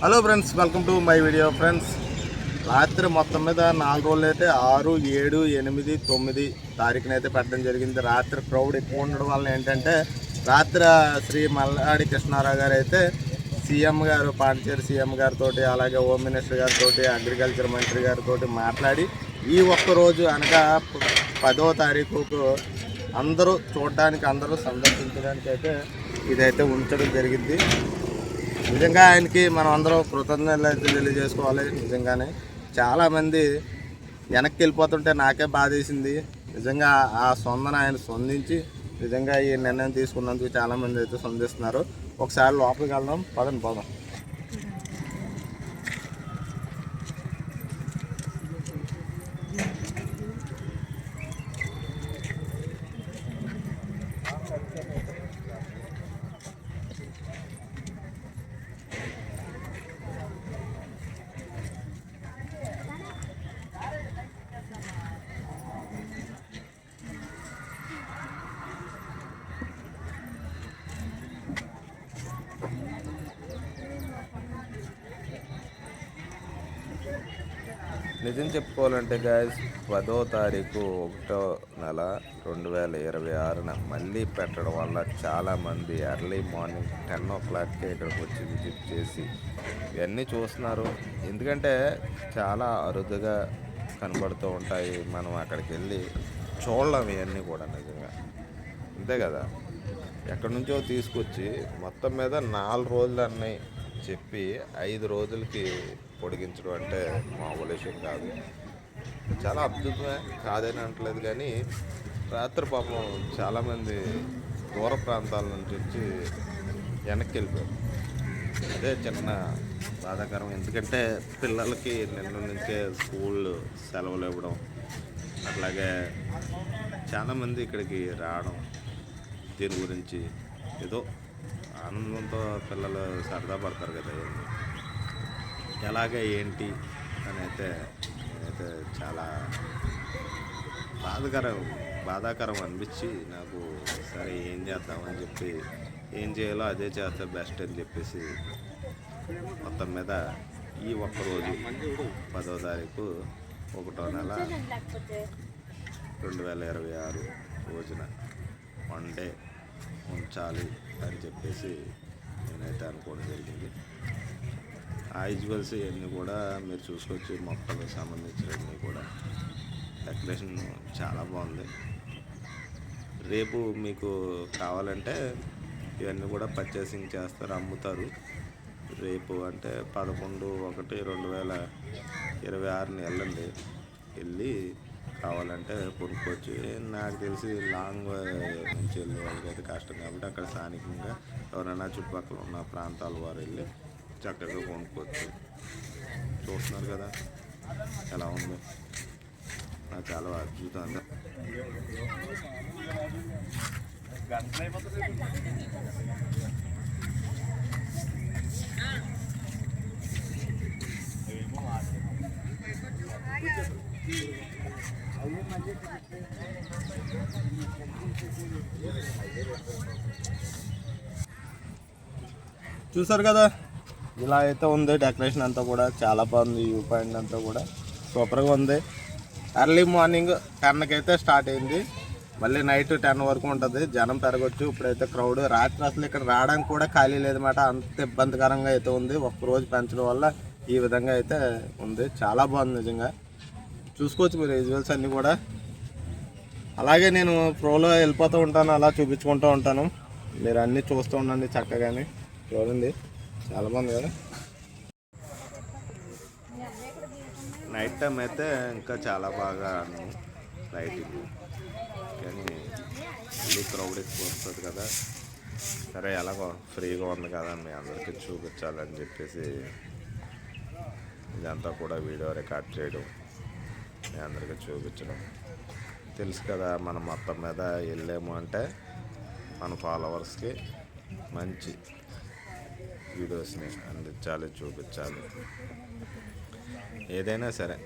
Hello friends, welcome to my video. Friends, రాత్రి మొత్తం మీద 4 రోజులు అయితే 6, 7, 8, 9 తారీఖునైతే పెట్టడం జరిగింది. రాత్రి క్రౌడ్ ఎక్కువ ఉండడం వల్ల ఏంటంటే రాత్రి శ్రీ మల్లాడి కృష్ణారావు గారు అయితే సీఎం గారు, పాండిచేరి సీఎం గారితో, అలాగే హోమ్ మినిస్టర్ గారితో, అగ్రికల్చర్ మంత్రి గారితో మాట్లాడి ఈ ఒక్కరోజు అనగా 10వ తారీఖుకు అందరూ చూడడానికి, అందరూ సందర్శించడానికి అయితే ఇదైతే ఉంచడం జరిగింది. నిజంగా ఆయనకి మనం అందరం కృతజ్ఞతలు అయితే తెలియజేసుకోవాలి. నిజంగానే చాలామంది వెనక్కి వెళ్ళిపోతుంటే నాకే బాధేసింది. నిజంగా ఆ ఆయన స్పందించి నిజంగా ఈ నిర్ణయం తీసుకున్నందుకు చాలామంది అయితే స్పందిస్తున్నారు. ఒకసారి లోపలికి వెళ్దాం, పోదాం. నిజం చెప్పుకోవాలంటే గాయస్, 10వ తారీఖు 1వ నెల 2026 మళ్ళీ పెట్టడం వల్ల చాలామంది ఎర్లీ మార్నింగ్ 10 o'clockకే ఇక్కడికి వచ్చి విజిట్ చేసి ఇవన్నీ చూస్తున్నారు. ఎందుకంటే చాలా అరుదుగా కనబడుతూ ఉంటాయి. మనం అక్కడికి వెళ్ళి చూడలేం ఇవన్నీ కూడా. నిజంగా అంతే కదా. ఎక్కడి నుంచో తీసుకొచ్చి మొత్తం మీద 4 రోజులు అన్నీ చెప్పి 5 రోజులకి పొడిగించడం అంటే మామూలు విషయం కాదు. చాలా అద్భుతమే, కాదని అంటలేదు. కానీ రాత్రి పాపం చాలామంది దూర ప్రాంతాల నుంచి వచ్చి వెనక్కి వెళ్ళిపోయారు. అదే చిన్న బాధాకరం. ఎందుకంటే పిల్లలకి నిన్న నుంచే స్కూల్ సెలవులు ఇవ్వడం, అట్లాగే చాలామంది ఇక్కడికి రావడం, దీని గురించి ఏదో ఆనందంతో పిల్లలు సరదా పడతారు కదా. ఎలాగే ఏంటి అని అయితే చాలా బాధాకరం అనిపించి నాకు సరే ఏం చేద్దామని చెప్పి ఏం చేయాలో అదే చేస్తే బెస్ట్ అని చెప్పేసి మొత్తం మీద ఈ ఒక్కరోజు 10వ తారీఖు 1వ నెల 2026 రోజున 1 డే ఉంచాలి అని చెప్పేసి నేనైతే అనుకోవడం జరిగింది. ఆ విజువల్స్ ఇవన్నీ కూడా మీరు చూసుకోవచ్చు. మొక్కలకు సంబంధించినవన్నీ కూడా డెకరేషన్ చాలా బాగుంది. రేపు మీకు కావాలంటే ఇవన్నీ కూడా పర్చేసింగ్ చేస్తారు, అమ్ముతారు. రేపు అంటే 11/1/2026 వెళ్ళి కావాలంటే కొనుక్కోవచ్చు. నాకు తెలిసి లాంగ్ నుంచి వెళ్ళే వాళ్ళకి అయితే కష్టం కాబట్టి అక్కడ స్థానికంగా ఎవరైనా చుట్టుపక్కల ఉన్న ప్రాంతాల వారు వెళ్ళి చక్కగా కొనుక్కోవచ్చు. చూస్తున్నారు కదా ఎలా ఉంది. నాకు చాలా అద్భుతంగా చూసారు కదా, ఇలా అయితే ఉంది. డెకరేషన్ అంతా కూడా చాలా బాగుంది. వ్యూ పాయింట్ అంతా కూడా సూపర్గా ఉంది. ఎర్లీ మార్నింగ్ 10కి అయితే స్టార్ట్ అయింది, మళ్ళీ నైట్ 10 వరకు ఉంటుంది. జనం పెరగచ్చు. ఇప్పుడైతే క్రౌడ్ రాత్రి అసలు ఇక్కడ రావడానికి కూడా ఖాళీ లేదన్నమాట. అంత ఇబ్బందికరంగా అయితే ఉంది. ఒక్కరోజు పెంచడం వల్ల ఈ విధంగా అయితే ఉంది. చాలా బాగుంది నిజంగా. చూసుకోవచ్చు మీరు విజువల్స్ అన్నీ కూడా. అలాగే నేను ప్రోలో వెళ్ళిపోతూ ఉంటాను, అలా చూపించుకుంటూ ఉంటాను. మీరు అన్నీ చూస్తూ ఉండండి చక్కగానే. చూడండి చాలా బాగుంది కదా. నైట్ టైం అయితే ఇంకా చాలా బాగా లైటింగ్, కానీ మళ్ళీ క్రౌడ్ ఎక్కువ వస్తుంది కదా. సరే ఎలాగో ఫ్రీగా ఉంది కదా మీ అందరికీ చూపించాలని చెప్పేసి ఇదంతా కూడా వీడియో రికార్డ్ చేయడం, మీ అందరికీ చూపించడం. తెలుసు కదా, మనం మొత్తం మీద వెళ్ళాము అంటే మన ఫాలోవర్స్కి మంచి వీడియోస్ని అందించాలి, చూపించాలి. ఏదైనా సరే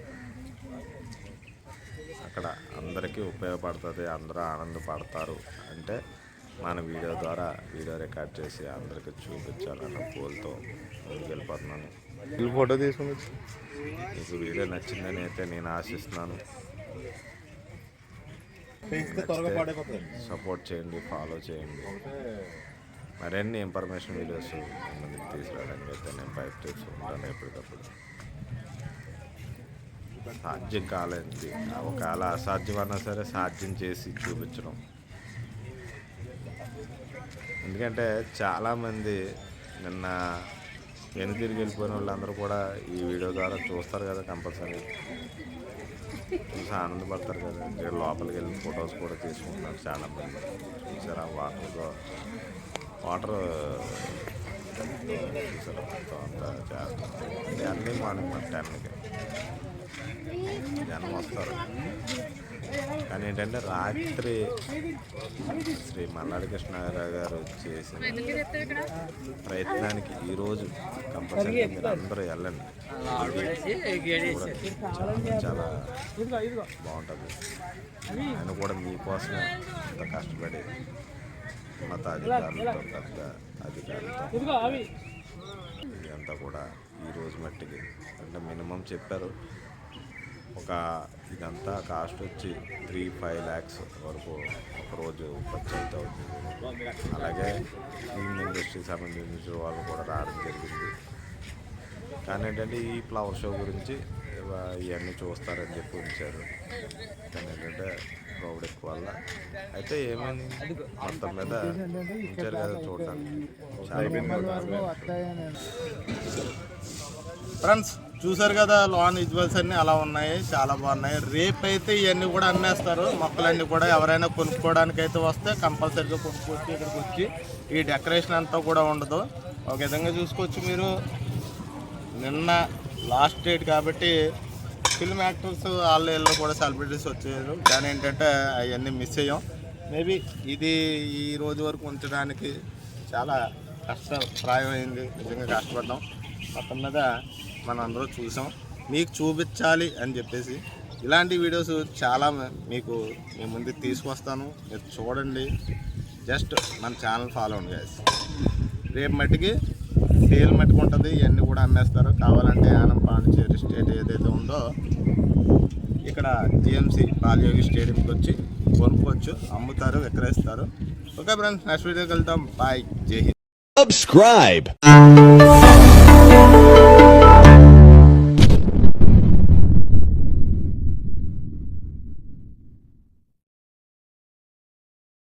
అక్కడ అందరికీ ఉపయోగపడుతుంది, అందరూ ఆనందపడతారు అంటే మన వీడియో ద్వారా వీడియో రికార్డ్ చేసి అందరికీ చూపించాలన్న గోల్తో ముందుకు వెళ్ళిపోతున్నాను. ఫోటో తీసుకుని మీకు వీడియో నచ్చిందని అయితే నేను ఆశిస్తున్నాను. సపోర్ట్ చేయండి, ఫాలో చేయండి. మరిన్ని ఇన్ఫర్మేషన్ వీడియోస్ ముందుకు తీసుకురావడానికి అయితే నేను ప్రయత్నిస్తూ ఉంటాను ఎప్పటికప్పుడు. సాధ్యం కాలేంది ఒకవేళ అసాధ్యమన్నా సరే సాధ్యం చేసి చూపించడం. ఎందుకంటే చాలామంది నిన్న తిరిగి వెళ్ళిపోయిన వాళ్ళందరూ కూడా ఈ వీడియో ద్వారా చూస్తారు కదా, కంపల్సరీ చూసి ఆనందపడతారు కదా. ఇక్కడ లోపలికి వెళ్ళి ఫొటోస్ కూడా తీసుకుంటున్నారు చాలామంది. చూసారా వాటర్ చూసారా మొత్తం అంతా చేస్తారు. అన్నీ మార్నింగ్ 10కి జనం వస్తారు. కానీ ఏంటంటే రాత్రి శ్రీ మల్లాడి కృష్ణారావు గారు చేసిన ప్రయత్నానికి ఈరోజు కంపల్సరీ మీరు అందరూ వెళ్ళండి. చాలా బాగుంటుంది. ఆయన కూడా మీకోసమే అంత కష్టపడి ఉన్నత అధికారులతో పెద్ద అధికారులతో ఇదంతా కూడా ఈరోజు మట్టికి అంటే మినిమం చెప్పారు. ఇదంతా కాస్ట్ వచ్చి 3-5 lakhs వరకు ఒకరోజు ఖర్చు అవుతుంది. అలాగే ఫిల్మ్ ఇండస్ట్రీకి సంబంధించిన వాళ్ళు కూడా రావడం జరిగింది. కానీ ఏంటంటే ఈ ఫ్లవర్ షో గురించి ఇవన్నీ చూస్తారని చెప్పి ఉంచారు. కానీ ఏంటంటే క్రౌడ్ ఎక్కువ వల్ల అయితే ఏమైంది మొత్తం మీద ఉంచారు కదా చూడడానికి. ఫ్రెండ్స్ చూసారు కదా, లాన్ విజువల్స్ అన్నీ అలా ఉన్నాయి, చాలా బాగున్నాయి. రేపు అయితే ఇవన్నీ కూడా అమ్మేస్తారు. మొక్కలన్నీ కూడా ఎవరైనా కొనుక్కోవడానికి అయితే వస్తే కంపల్సరీగా కొనుక్కోవచ్చు. ఇక్కడికి వచ్చి ఈ డెకరేషన్ అంతా కూడా ఉండదు. ఒక విధంగా చూసుకోవచ్చు మీరు. నిన్న లాస్ట్ డేట్ కాబట్టి ఫిల్మ్ యాక్టర్స్ వాళ్ళు కూడా సెలబ్రిటీస్ వచ్చారు. కానీ ఏంటంటే అవన్నీ మిస్ అయ్యాం. మేబీ ఇది ఈ రోజు వరకు ఉంచడానికి చాలా కష్టప్రాయమైంది. నిజంగా కష్టపడ్డాం. మొత్తం మీద మనం అందరూ చూసాం. మీకు చూపించాలి అని చెప్పేసి ఇలాంటి వీడియోస్ చాలా మీకు మీ ముందుకు తీసుకొస్తాను. మీరు చూడండి. జస్ట్ మన ఛానల్ ఫాలో అవ్వండి గైస్. రేపు మట్టికి సేల్ మట్టుకు ఉంటుంది. ఇవన్నీ కూడా అమ్మేస్తారు. కావాలంటే యానం పాండిచేరి స్టేట్ ఏదైతే ఉందో ఇక్కడ జిఎంసి బాలయోగి స్టేడియంకి వచ్చి కొనుక్కోవచ్చు, అమ్ముతారు, విక్రయిస్తారు. ఓకే ఫ్రెండ్స్, నెక్స్ట్ వీడియోకి వెళ్తాం. బాయ్, జై హింద్. Subscribe.